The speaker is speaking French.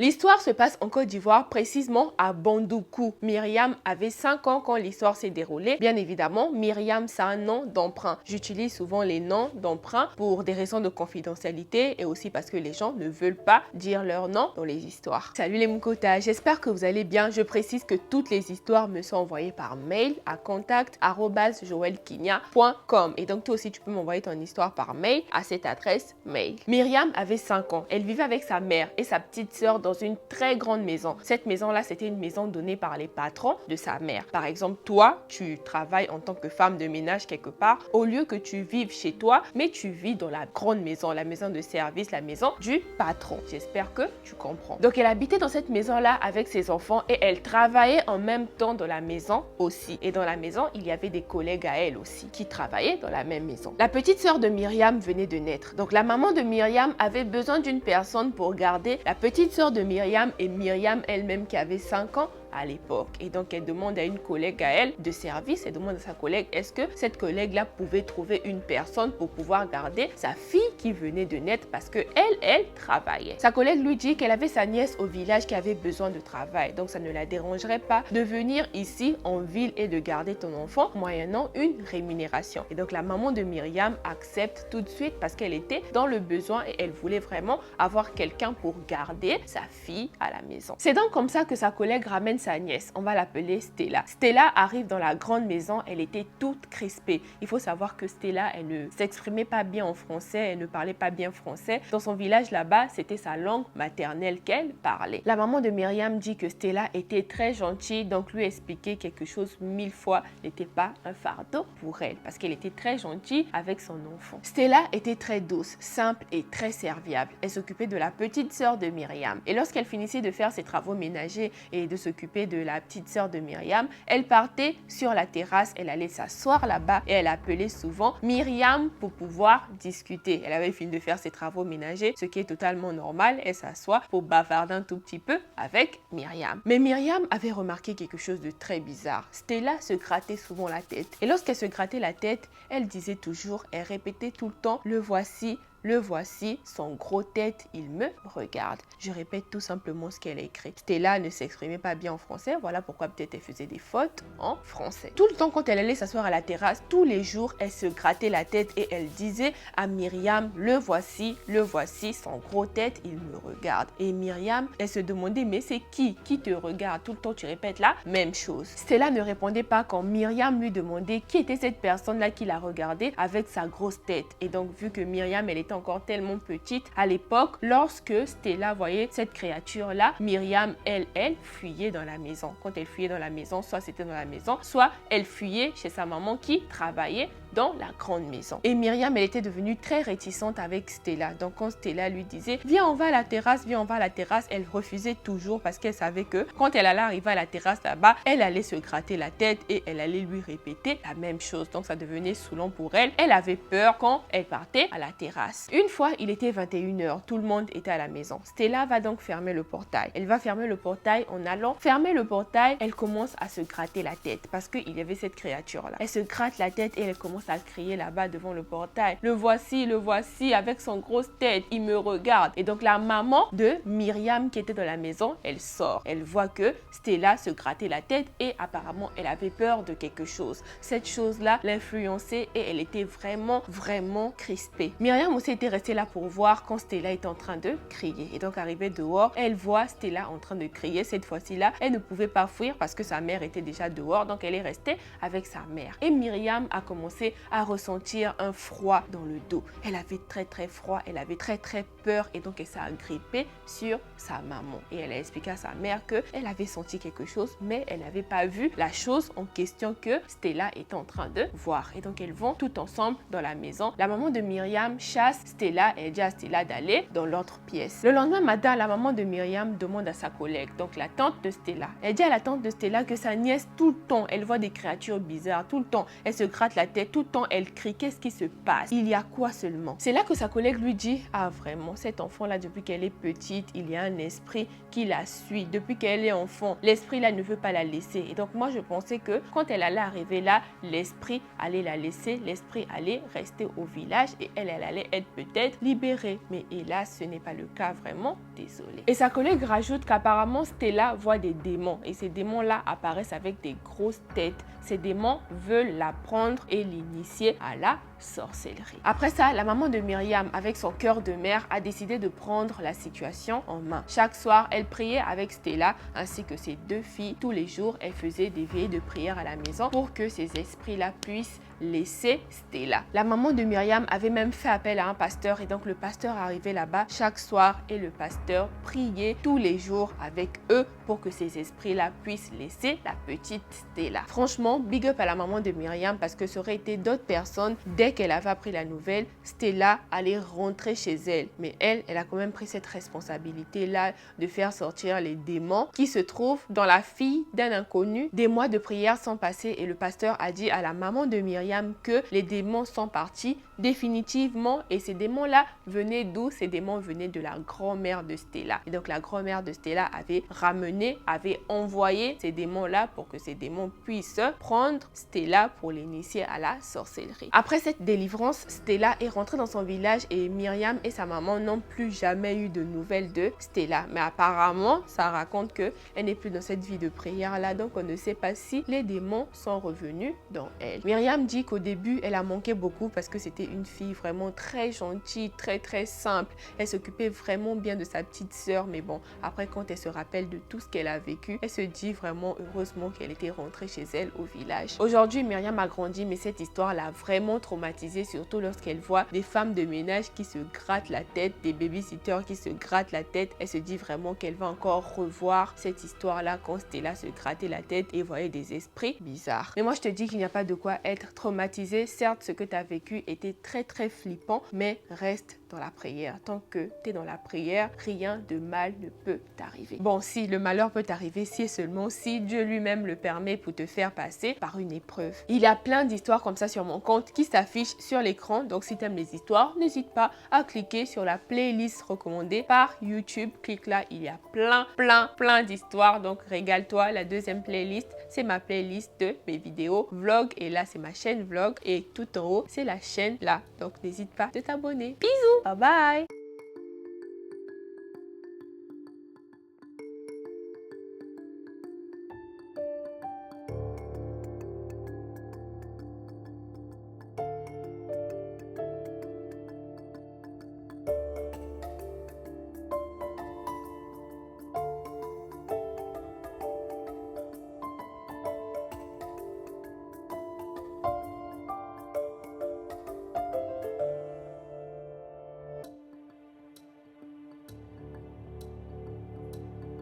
L'histoire se passe en Côte d'Ivoire, précisément à Bandoukou. Myriam avait 5 ans quand l'histoire s'est déroulée. Bien évidemment, Myriam, c'est un nom d'emprunt. J'utilise souvent les noms d'emprunt pour des raisons de confidentialité et aussi parce que les gens ne veulent pas dire leur nom dans les histoires. Salut les Mukota, j'espère que vous allez bien. Je précise que toutes les histoires me sont envoyées par mail à contact@joelkinia.com. Et donc toi aussi, tu peux m'envoyer ton histoire par mail à cette adresse mail. Myriam avait 5 ans. Elle vivait avec sa mère et sa petite sœur dans une très grande maison. Cette maison-là, c'était une maison donnée par les patrons de sa mère. Par exemple, toi, tu travailles en tant que femme de ménage quelque part. Au lieu que tu vives chez toi, mais tu vis dans la grande maison, la maison de service, la maison du patron. J'espère que tu comprends. Donc, elle habitait dans cette maison-là avec ses enfants et elle travaillait en même temps dans la maison aussi. Et dans la maison, il y avait des collègues à elle aussi qui travaillaient dans la même maison. La petite sœur de Myriam venait de naître. Donc, la maman de Myriam avait besoin d'une personne pour garder la petite sœur de Myriam et Myriam elle-même qui avait 5 ans à l'époque. Et donc, elle demande à une collègue à elle de service, elle demande à sa collègue, est-ce que cette collègue-là pouvait trouver une personne pour pouvoir garder sa fille qui venait de naître parce que elle travaillait. Sa collègue lui dit qu'elle avait sa nièce au village qui avait besoin de travail. Donc, ça ne la dérangerait pas de venir ici en ville et de garder ton enfant moyennant une rémunération. Et donc, la maman de Myriam accepte tout de suite parce qu'elle était dans le besoin et elle voulait vraiment avoir quelqu'un pour garder sa fille à la maison. C'est donc comme ça que sa collègue ramène sa nièce, on va l'appeler Stella. Stella arrive dans la grande maison, elle était toute crispée. Il faut savoir que Stella, elle ne s'exprimait pas bien en français, elle ne parlait pas bien français. Dans son village là-bas, c'était sa langue maternelle qu'elle parlait. La maman de Myriam dit que Stella était très gentille, donc lui expliquer quelque chose 1000 fois n'était pas un fardeau pour elle, parce qu'elle était très gentille avec son enfant. Stella était très douce, simple et très serviable. Elle s'occupait de la petite sœur de Myriam. Et lorsqu'elle finissait de faire ses travaux ménagers et de s'occuper de la petite sœur de Myriam, elle partait sur la terrasse, elle allait s'asseoir là-bas et elle appelait souvent Myriam pour pouvoir discuter. Elle avait fini de faire ses travaux ménagers, ce qui est totalement normal. Elle s'assoit pour bavarder un tout petit peu avec Myriam. Mais Myriam avait remarqué quelque chose de très bizarre. Stella se grattait souvent la tête. Et lorsqu'elle se grattait la tête, elle disait toujours, elle répétait tout le temps, le voici, son gros tête, il me regarde. Je répète tout simplement ce qu'elle a écrit. Stella ne s'exprimait pas bien en français, voilà pourquoi peut-être elle faisait des fautes en français. Tout le temps quand elle allait s'asseoir à la terrasse, tous les jours, elle se grattait la tête et elle disait à Myriam, le voici, son gros tête, il me regarde. Et Myriam, elle se demandait, mais c'est qui te regarde? Tout le temps tu répètes la même chose. Stella ne répondait pas quand Myriam lui demandait qui était cette personne-là qui la regardait avec sa grosse tête. Et donc vu que Myriam, elle était encore tellement petite à l'époque, lorsque Stella voyait cette créature-là, Myriam, elle fuyait dans la maison. Quand elle fuyait dans la maison, soit c'était dans la maison, soit elle fuyait chez sa maman qui travaillait dans la grande maison. Et Myriam, elle était devenue très réticente avec Stella. Donc quand Stella lui disait, viens on va à la terrasse, elle refusait toujours parce qu'elle savait que quand elle allait arriver à la terrasse là-bas, elle allait se gratter la tête et elle allait lui répéter la même chose. Donc ça devenait saoulant pour elle. Elle avait peur quand elle partait à la terrasse. Une fois, il était 21h, tout le monde était à la maison. Stella va donc fermer le portail. Elle va fermer le portail. En allant fermer le portail, elle commence à se gratter la tête parce qu'il y avait cette créature-là. Elle se gratte la tête et elle commence à crier là-bas devant le portail. Le voici, avec son grosse tête, il me regarde. Et donc la maman de Myriam qui était dans la maison, elle sort. Elle voit que Stella se grattait la tête et apparemment elle avait peur de quelque chose. Cette chose-là l'influençait et elle était vraiment crispée. Myriam aussi était restée là pour voir quand Stella était en train de crier. Et donc arrivée dehors, elle voit Stella en train de crier. Cette fois-ci-là, elle ne pouvait pas fuir parce que sa mère était déjà dehors. Donc elle est restée avec sa mère. Et Myriam a commencé à ressentir un froid dans le dos. Elle avait très froid, elle avait très peur et donc elle s'est agrippée sur sa maman. Et elle a expliqué à sa mère qu'elle avait senti quelque chose mais elle n'avait pas vu la chose en question que Stella était en train de voir. Et donc elles vont tout ensemble dans la maison. La maman de Myriam chasse Stella et elle dit à Stella d'aller dans l'autre pièce. Le lendemain matin, la maman de Myriam demande à sa collègue, donc la tante de Stella. Elle dit à la tante de Stella que sa nièce tout le temps, elle voit des créatures bizarres tout le temps. Elle se gratte la tête tout tout le temps elle crie. Qu'est-ce qui se passe? Il y a quoi seulement? C'est là que sa collègue lui dit, ah vraiment, cet enfant-là, depuis qu'elle est petite, il y a un esprit qui la suit. Depuis qu'elle est enfant, l'esprit-là ne veut pas la laisser. Et donc moi, je pensais que quand elle allait arriver là, l'esprit allait la laisser, l'esprit allait rester au village et elle allait être peut-être libérée. Mais hélas, ce n'est pas le cas vraiment. Désolée. Et sa collègue rajoute qu'apparemment Stella voit des démons et ces démons-là apparaissent avec des grosses têtes. Ces démons veulent la prendre et l'initier à la sorcellerie. Après ça, la maman de Myriam, avec son cœur de mère, a décidé de prendre la situation en main. Chaque soir, elle priait avec Stella ainsi que ses deux filles. Tous les jours, elle faisait des veillées de prière à la maison pour que ces esprits-là puissent laisser Stella. La maman de Myriam avait même fait appel à un pasteur et donc le pasteur arrivait là-bas chaque soir et le pasteur priait tous les jours avec eux pour que ces esprits-là puissent laisser la petite Stella. Franchement, big up à la maman de Myriam parce que ça aurait été d'autres personnes. Dès qu'elle avait appris la nouvelle, Stella allait rentrer chez elle. Mais elle a quand même pris cette responsabilité-là de faire sortir les démons qui se trouvent dans la fille d'un inconnu. Des mois de prière sont passés et le pasteur a dit à la maman de Myriam que les démons sont partis définitivement et ces démons-là venaient d'où? Ces démons venaient de la grand-mère de Stella. Et donc la grand-mère de Stella avait envoyé ces démons-là pour que ces démons puissent prendre Stella pour l'initier à la sorcellerie. Après cette délivrance, Stella est rentrée dans son village et Myriam et sa maman n'ont plus jamais eu de nouvelles de Stella. Mais apparemment, ça raconte qu'elle n'est plus dans cette vie de prière-là, donc on ne sait pas si les démons sont revenus dans elle. Myriam dit qu'au début, elle a manqué beaucoup parce que c'était une fille vraiment très gentille, très simple. Elle s'occupait vraiment bien de sa petite sœur, mais bon, après quand elle se rappelle de tout ce qu'elle a vécu, elle se dit vraiment heureusement qu'elle était rentrée chez elle au village. Aujourd'hui, Myriam a grandi, mais cette histoire l'a vraiment traumatisée, surtout lorsqu'elle voit des femmes de ménage qui se grattent la tête, des babysitters qui se grattent la tête. Elle se dit vraiment qu'elle va encore revoir cette histoire-là quand Stella se grattait la tête et voyait des esprits bizarres. Mais moi, je te dis qu'il n'y a pas de quoi être traumatisé. Certes, ce que tu as vécu était très flippant, mais reste dans la prière. Tant que tu es dans la prière, rien de mal ne peut t'arriver. Bon, si le malheur peut t'arriver, si et seulement si Dieu lui-même le permet pour te faire passer par une épreuve. Il y a plein d'histoires comme ça sur mon compte qui s'affichent sur l'écran. Donc, si tu aimes les histoires, n'hésite pas à cliquer sur la playlist recommandée par YouTube. Clique là, il y a plein d'histoires. Donc, régale-toi. La deuxième playlist, c'est ma playlist de mes vidéos vlog. Et là, c'est ma chaîne vlog. Et tout en haut, c'est la chaîne là. Donc, n'hésite pas de t'abonner. Bisous! Bye bye!